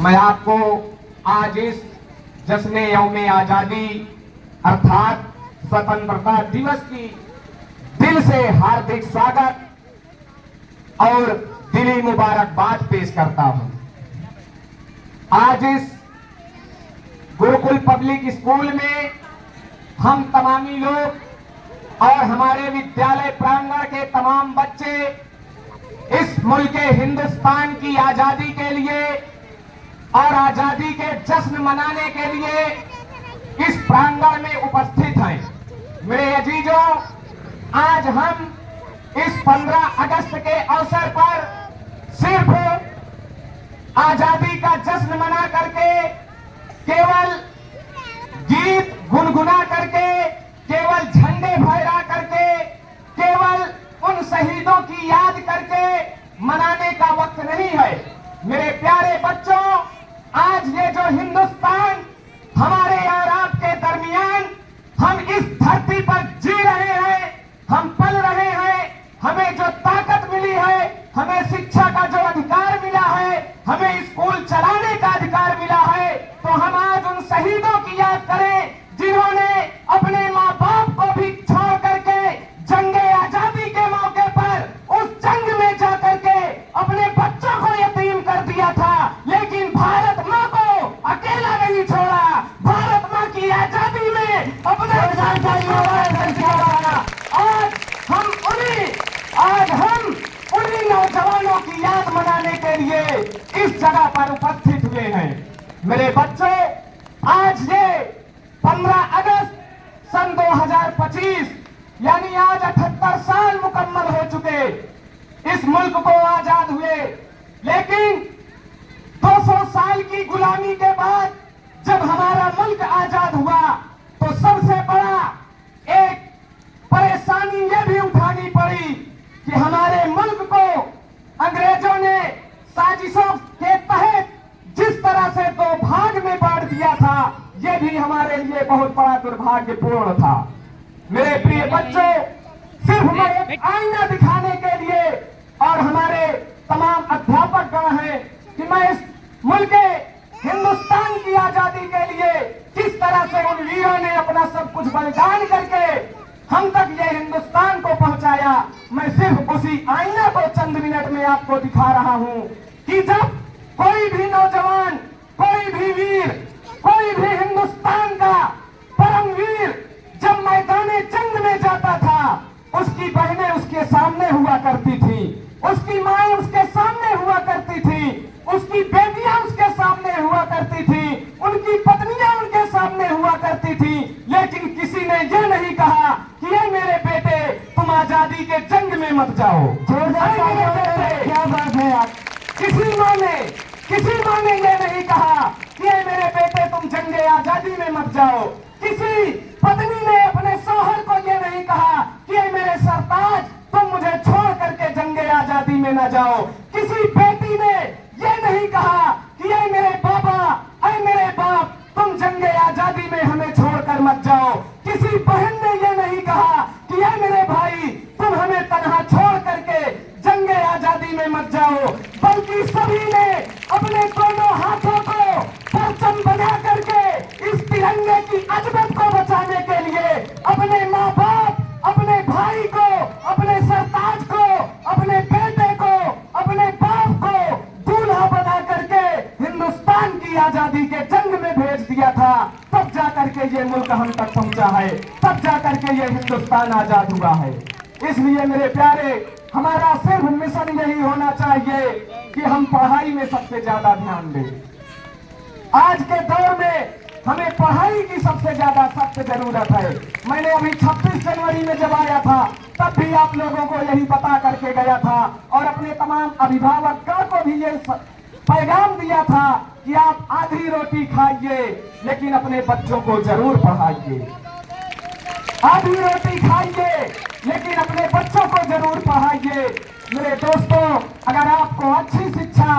मैं आपको आज इस जश्न यौम आजादी अर्थात स्वतंत्रता दिवस की दिल से हार्दिक स्वागत और दिली मुबारकबाद पेश करता हूं। आज इस गुरुकुल पब्लिक स्कूल में हम तमामी लोग और हमारे विद्यालय प्रांगण के तमाम बच्चे इस मुल्क हिंदुस्तान की आजादी के लिए और आजादी के जश्न मनाने के लिए इस प्रांगण में उपस्थित हैं। मेरे अजीजों, आज हम इस 15 अगस्त के अवसर पर सिर्फ आजादी का जश्न मना करके, केवल गीत गुनगुना करके, केवल झंडे फहरा करके, केवल उन शहीदों की याद करके मनाने का वक्त नहीं है। मेरे प्यारे बच्चों, आज ये जो हिंदुस्तान हमारे और आपके दरमियान हम इस धरती पर जी रहे हैं, हम पल रहे हैं, हमें जो ताकत मिली है, हमें शिक्षा का जो अधिकार मिला है, हमें स्कूल चलाने का अधिकार मिला है, तो हम आज उन शहीदों की याद करें जिन्होंने अपने माँ बाप को भी छोड़ करके जंगे आजादी के मौके पर उस जंग में जाकर के अपने बच्चों को यतीम कर दिया था, लेकिन भारत माँ को अकेला नहीं छोड़ा। भारत माँ की आजादी में अपने आज हम उन्हीं नौजवानों की याद मनाने के लिए इस जगह पर उपस्थित हुए हैं। मेरे बच्चों, आज ये 15 अगस्त सन 2025 यानी आज 78 साल मुकम्मल हो चुके इस मुल्क को आजाद हुए, लेकिन 200 साल की गुलामी के बाद जब हमारा मुल्क आजाद हुआ तो सबसे बड़ा एक परेशानी ये भी उठानी पड़ी कि हमारे मुल्क को अंग्रेजों ने साजिशों के तहत जिस तरह से 2 भाग में बांट दिया था, ये भी हमारे लिए बहुत बड़ा दुर्भाग्यपूर्ण था। मेरे प्रिय बच्चों, सिर्फ मैं एक आईना दिखाने के लिए और हमारे तमाम अध्यापक गण हैं कि मैं इस मुल्क हिंदुस्तान की आजादी के लिए किस तरह से उन वीरों ने अपना सब कुछ बलिदान करके हम तक ये हिंदुस्तान को पहुंचाया, मैं सिर्फ उसी आईना को चंद मिनट में आपको दिखा रहा हूं कि जब कोई भी नौजवान, कोई भी वीर, कोई भी हिंदुस्तान का परम वीर जब मैदाने जंग में जाता था, उसकी बहनें उसके सामने हुआ करती थी, उसकी माएं उसके सामने हुआ करती थी, उसकी बेटियां उसके सामने हुआ करती थी, उनकी पत्नियां उनके सामने हुआ करती थी, लेकिन किसी ने ये नहीं कहा कि ये मेरे बेटे तुम आजादी के जंग में मत जाओ। क्या बात है यार, किसी माँ ने ये नहीं कहा कि ये मेरे बेटे तुम जंगे आजादी में मत जाओ। किसी पत्नी ने अपने शौहर को ये नहीं कहा कि ये मेरे सरताज तुम मुझे छोड़ करके जंगे आजादी में न जाओ। किसी बेटी ने ये नहीं कहा कि ये मेरे बाबा, ऐ मेरे बाप तुम जंगे आजादी में हमें छोड़कर मत जाओ। किसी बहन ने ये नहीं कहा कि ये मेरे भाई तुम हमें तन्हा छोड़ करके जंगे आजादी में मत जाओ, बल्कि सभी ने अपने दोनों हाथों को परचम बना करके इस तिरंगे की अजमत को बचाने के लिए अपने माँ बाप, अपने भाई को, अपने सरताज को, अपने बेटे को, अपने बाप को दूल्हा बना करके हिंदुस्तान की आजादी के जंग में भेज दिया था। तब जाकर के ये मुल्क हम तक पहुंचा है, तब जाकर के ये हिंदुस्तान आजाद हुआ है। इसलिए मेरे प्यारे, हमारा सिर्फ मिशन यही होना चाहिए कि हम पढ़ाई में सबसे ज्यादा ध्यान दें। आज के दौर में हमें पढ़ाई की सबसे ज्यादा सख्त जरूरत है। मैंने अभी 26 जनवरी में जब आया था तब भी आप लोगों को यही बता करके गया था और अपने तमाम अभिभावकों को भी ये पैगाम दिया था कि आप आधी रोटी खाइए लेकिन अपने बच्चों को जरूर पढ़ाइए। आधी रोटी खाइए लेकिन अपने बच्चों को जरूर पढ़ाइए। मेरे दोस्तों, अगर आपको अच्छी शिक्षा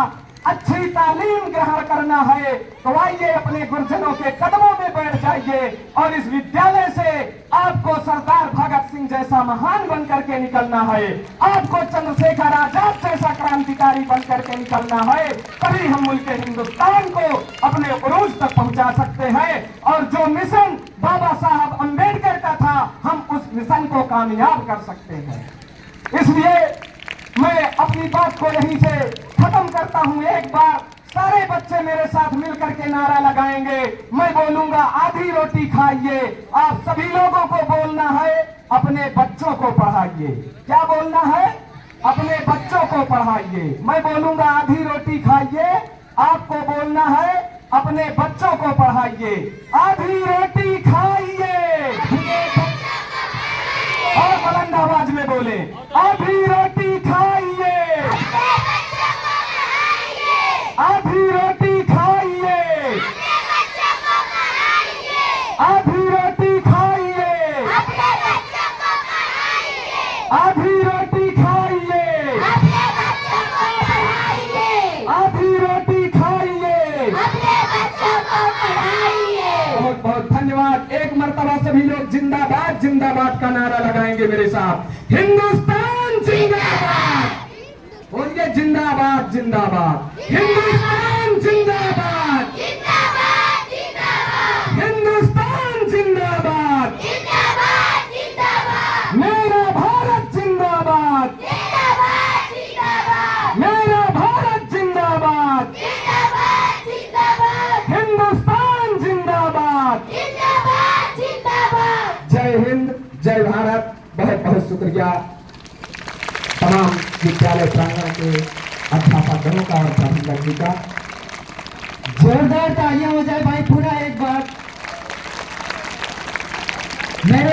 अच्छी तालीम ग्रहण करना है तो आइए अपने गुरुजनों के कदमों में बैठ जाइए और इस विद्यालय से आपको सरदार भगत सिंह जैसा महान बन करके निकलना है, आपको चंद्रशेखर आजाद जैसा क्रांतिकारी बन करके निकलना है। तभी हम मुल्क हिंदुस्तान को अपने उरूज तक पहुंचा सकते हैं और जो मिशन बाबा साहब अम्बेडकर का था हम उस मिशन को कामयाब कर सकते हैं। इसलिए मैं अपनी बात को यहीं से खत्म करता हूं। एक बार सारे बच्चे मेरे साथ मिलकर के नारा लगाएंगे। मैं बोलूंगा आधी रोटी खाइए, आप सभी लोगों को बोलना है अपने बच्चों को पढ़ाइए। क्या बोलना है? अपने बच्चों को पढ़ाइए। मैं बोलूंगा आधी रोटी खाइए, आपको बोलना है अपने बच्चों को पढ़ाइए। आधी रोटी खाइए और बुलंद आवाज में बोले, आधी रोटी खाइए, आधी रोटी खाइए, आधी रोटी खाइए, आधी रोटी खाइए, आधी रोटी खाइए। बहुत बहुत धन्यवाद। एक मर्तबा सभी लोग जिंदाबाद जिंदाबाद का नारा लगाएंगे मेरे साथ। हिंदुस्तान जिंदाबाद, बोलिए जिंदाबाद जिंदाबाद। हिंदुस्तान जिंदाबाद, हिंदुस्तान जिंदाबाद, मेरा भारत जिंदाबाद, मेरा भारत जिंदाबाद, हिंदुस्तान जिंदाबाद। जय हिंद, जय भारत। बहुत बहुत शुक्रिया तमाम विद्यालय प्रांगण के अध्यापकों का और प्राध्यापक जी का। जोरदार तालियां हो जाए भाई पूरा एक बार। मेरे